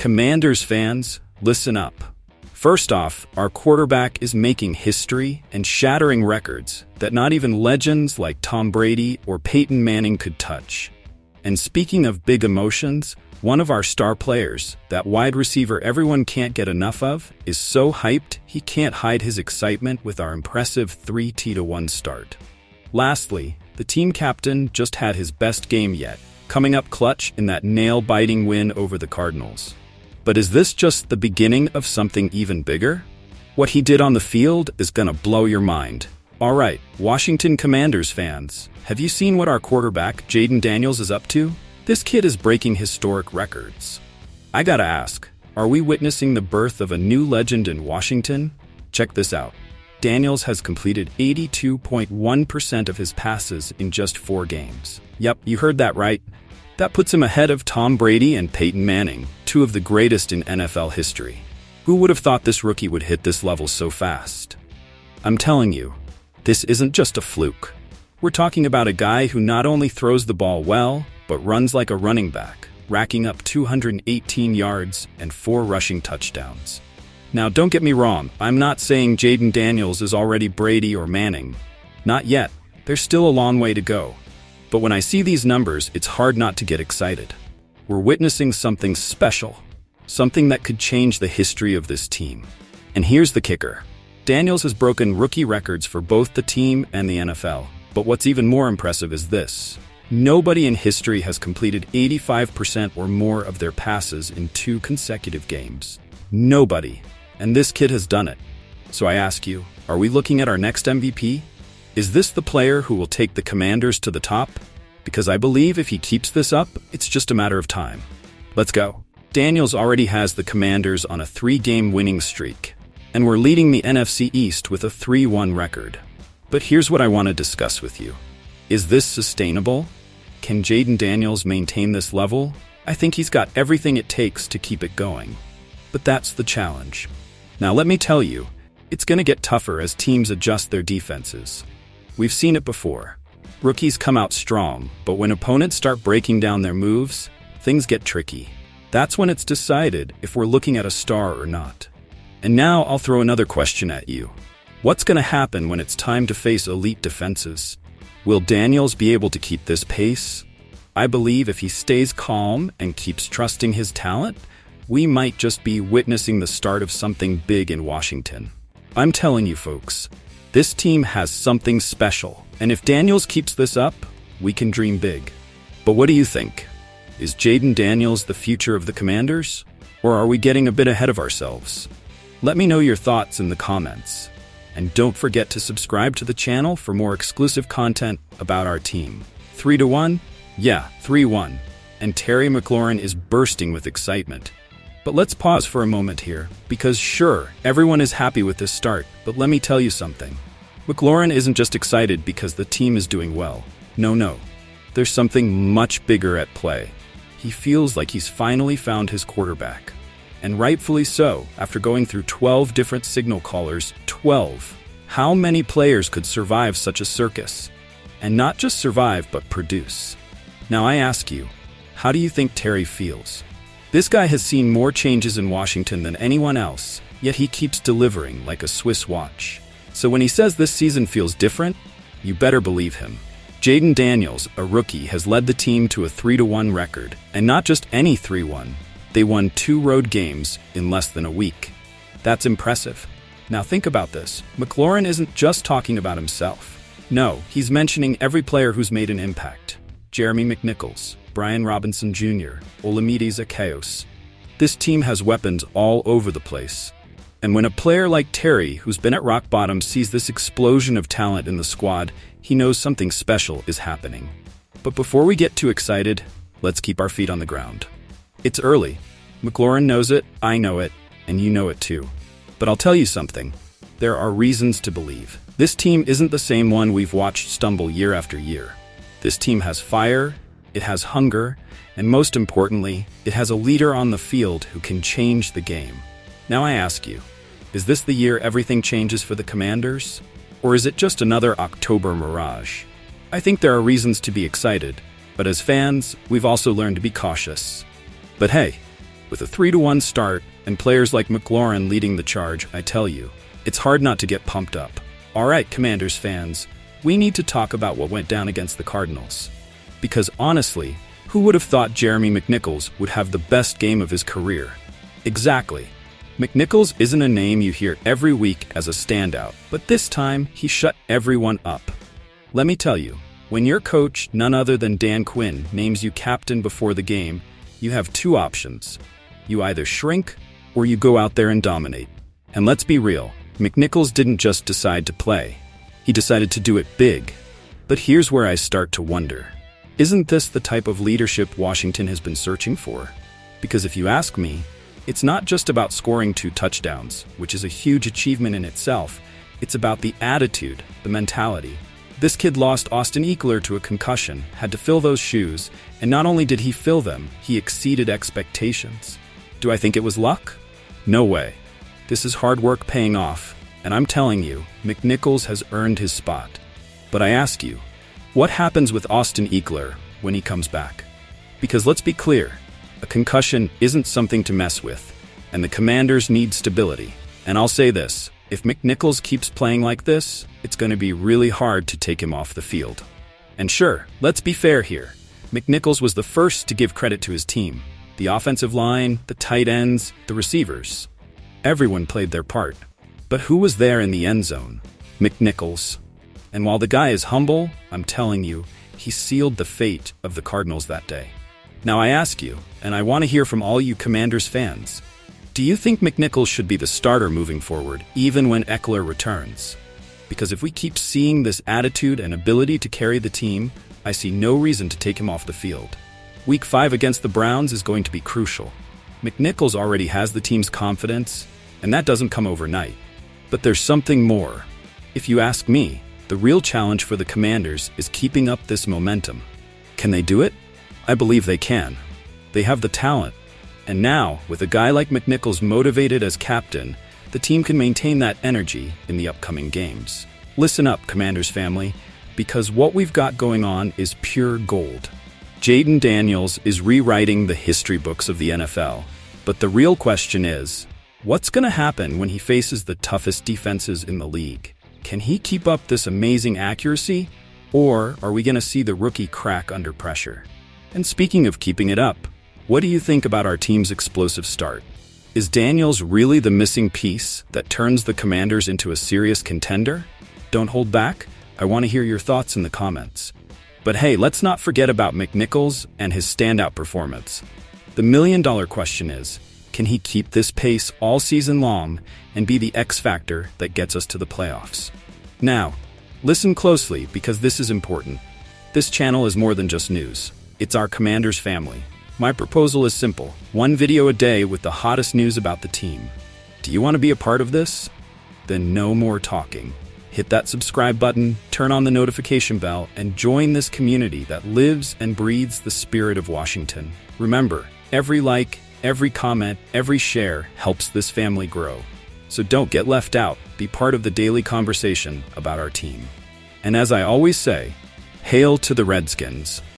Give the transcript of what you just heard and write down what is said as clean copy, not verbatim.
Commanders fans, listen up. First off, our quarterback is making history and shattering records that not even legends like Tom Brady or Peyton Manning could touch. And speaking of big emotions, one of our star players, that wide receiver everyone can't get enough of, is so hyped he can't hide his excitement with our impressive 3-1 start. Lastly, the team captain just had his best game yet, coming up clutch in that nail-biting win over the Cardinals. But is this just the beginning of something even bigger? What he did on the field is gonna blow your mind. All right, Washington Commanders fans, have you seen what our quarterback, Jayden Daniels, is up to? This kid is breaking historic records. I gotta ask, are we witnessing the birth of a new legend in Washington? Check this out. Daniels has completed 82.1% of his passes in just 4 games. Yep, you heard that right. That puts him ahead of Tom Brady and Peyton Manning, 2 of the greatest in NFL history. Who would have thought this rookie would hit this level so fast? I'm telling you, this isn't just a fluke. We're talking about a guy who not only throws the ball well, but runs like a running back, racking up 218 yards and 4 rushing touchdowns. Now, don't get me wrong, I'm not saying Jayden Daniels is already Brady or Manning. Not yet. There's still a long way to go. But when I see these numbers, it's hard not to get excited. We're witnessing something special, something that could change the history of this team. And here's the kicker. Daniels has broken rookie records for both the team and the NFL. But what's even more impressive is this. Nobody in history has completed 85% or more of their passes in 2 consecutive games. Nobody. And this kid has done it. So I ask you, are we looking at our next MVP? Is this the player who will take the Commanders to the top? Because I believe if he keeps this up, it's just a matter of time. Let's go. Daniels already has the Commanders on a 3-game winning streak, and we're leading the NFC East with a 3-1 record. But here's what I want to discuss with you. Is this sustainable? Can Jayden Daniels maintain this level? I think he's got everything it takes to keep it going. But that's the challenge. Now let me tell you, it's going to get tougher as teams adjust their defenses. We've seen it before. Rookies come out strong, but when opponents start breaking down their moves, things get tricky. That's when it's decided if we're looking at a star or not. And now I'll throw another question at you. What's going to happen when it's time to face elite defenses? Will Daniels be able to keep this pace? I believe if he stays calm and keeps trusting his talent, we might just be witnessing the start of something big in Washington. I'm telling you folks, this team has something special, and if Daniels keeps this up, we can dream big. But what do you think? Is Jayden Daniels the future of the Commanders? Or are we getting a bit ahead of ourselves? Let me know your thoughts in the comments. And don't forget to subscribe to the channel for more exclusive content about our team. 3-1? Yeah, 3-1. And Terry McLaurin is bursting with excitement. But let's pause for a moment here, because sure, everyone is happy with this start, but let me tell you something. McLaurin isn't just excited because the team is doing well. No. There's something much bigger at play. He feels like he's finally found his quarterback. And rightfully so, after going through 12 different signal callers. 12. How many players could survive such a circus? And not just survive, but produce. Now I ask you, how do you think Terry feels? This guy has seen more changes in Washington than anyone else, yet he keeps delivering like a Swiss watch. So when he says this season feels different, you better believe him. Jayden Daniels, a rookie, has led the team to a 3-1 record, and not just any 3-1. They won 2 road games in less than a week. That's impressive. Now think about this. McLaurin isn't just talking about himself. No, he's mentioning every player who's made an impact. Jeremy McNichols, Brian Robinson Jr., Olamide Zaccheaus. This team has weapons all over the place. And when a player like Terry, who's been at rock bottom, sees this explosion of talent in the squad, he knows something special is happening. But before we get too excited, let's keep our feet on the ground. It's early. McLaurin knows it, I know it, and you know it too. But I'll tell you something. There are reasons to believe. This team isn't the same one we've watched stumble year after year. This team has fire, it has hunger, and most importantly, it has a leader on the field who can change the game. Now I ask you, is this the year everything changes for the Commanders? Or is it just another October mirage? I think there are reasons to be excited, but as fans, we've also learned to be cautious. But hey, With a 3-1 start and players like McLaurin leading the charge, I tell you, it's hard not to get pumped up. All right, Commanders fans, we need to talk about what went down against the Cardinals. Because honestly, who would have thought Jeremy McNichols would have the best game of his career? Exactly. McNichols isn't a name you hear every week as a standout, but this time he shut everyone up. Let me tell you, when your coach, none other than Dan Quinn, names you captain before the game, you have two options. You either shrink or you go out there and dominate. And let's be real, McNichols didn't just decide to play. He decided to do it big. But here's where I start to wonder. Isn't this the type of leadership Washington has been searching for? Because if you ask me, it's not just about scoring 2 touchdowns, which is a huge achievement in itself. It's about the attitude, the mentality. This kid lost Austin Ekeler to a concussion, had to fill those shoes, and not only did he fill them, he exceeded expectations. Do I think it was luck? No way. This is hard work paying off, and I'm telling you, McNichols has earned his spot. But I ask you, what happens with Austin Ekeler when he comes back? Because let's be clear, a concussion isn't something to mess with, and the Commanders need stability. And I'll say this, if McNichols keeps playing like this, it's going to be really hard to take him off the field. And sure, let's be fair here. McNichols was the first to give credit to his team. The offensive line, the tight ends, the receivers. Everyone played their part. But who was there in the end zone? McNichols. And while the guy is humble, I'm telling you, he sealed the fate of the Cardinals that day. Now I ask you, and I want to hear from all you Commanders fans, do you think McNichols should be the starter moving forward, even when Ekeler returns? Because if we keep seeing this attitude and ability to carry the team, I see no reason to take him off the field. Week 5 against the Browns is going to be crucial. McNichols already has the team's confidence, and that doesn't come overnight. But there's something more. If you ask me, the real challenge for the Commanders is keeping up this momentum. Can they do it? I believe they can. They have the talent. And now, with a guy like McNichols motivated as captain, the team can maintain that energy in the upcoming games. Listen up, Commanders family, because what we've got going on is pure gold. Jayden Daniels is rewriting the history books of the NFL. But the real question is, what's going to happen when he faces the toughest defenses in the league? Can he keep up this amazing accuracy, or are we going to see the rookie crack under pressure? And speaking of keeping it up, what do you think about our team's explosive start? Is Daniels really the missing piece that turns the Commanders into a serious contender? Don't hold back. I want to hear your thoughts in the comments. But hey, let's not forget about McNichols and his standout performance. The million-dollar question is, can he keep this pace all season long and be the X factor that gets us to the playoffs? Now, listen closely because this is important. This channel is more than just news. It's our Commanders family. My proposal is simple. 1 video a day with the hottest news about the team. Do you want to be a part of this? Then no more talking. Hit that subscribe button, turn on the notification bell, and join this community that lives and breathes the spirit of Washington. Remember, every like, every comment, every share helps this family grow. So don't get left out. Be part of the daily conversation about our team. And as I always say, hail to the Redskins.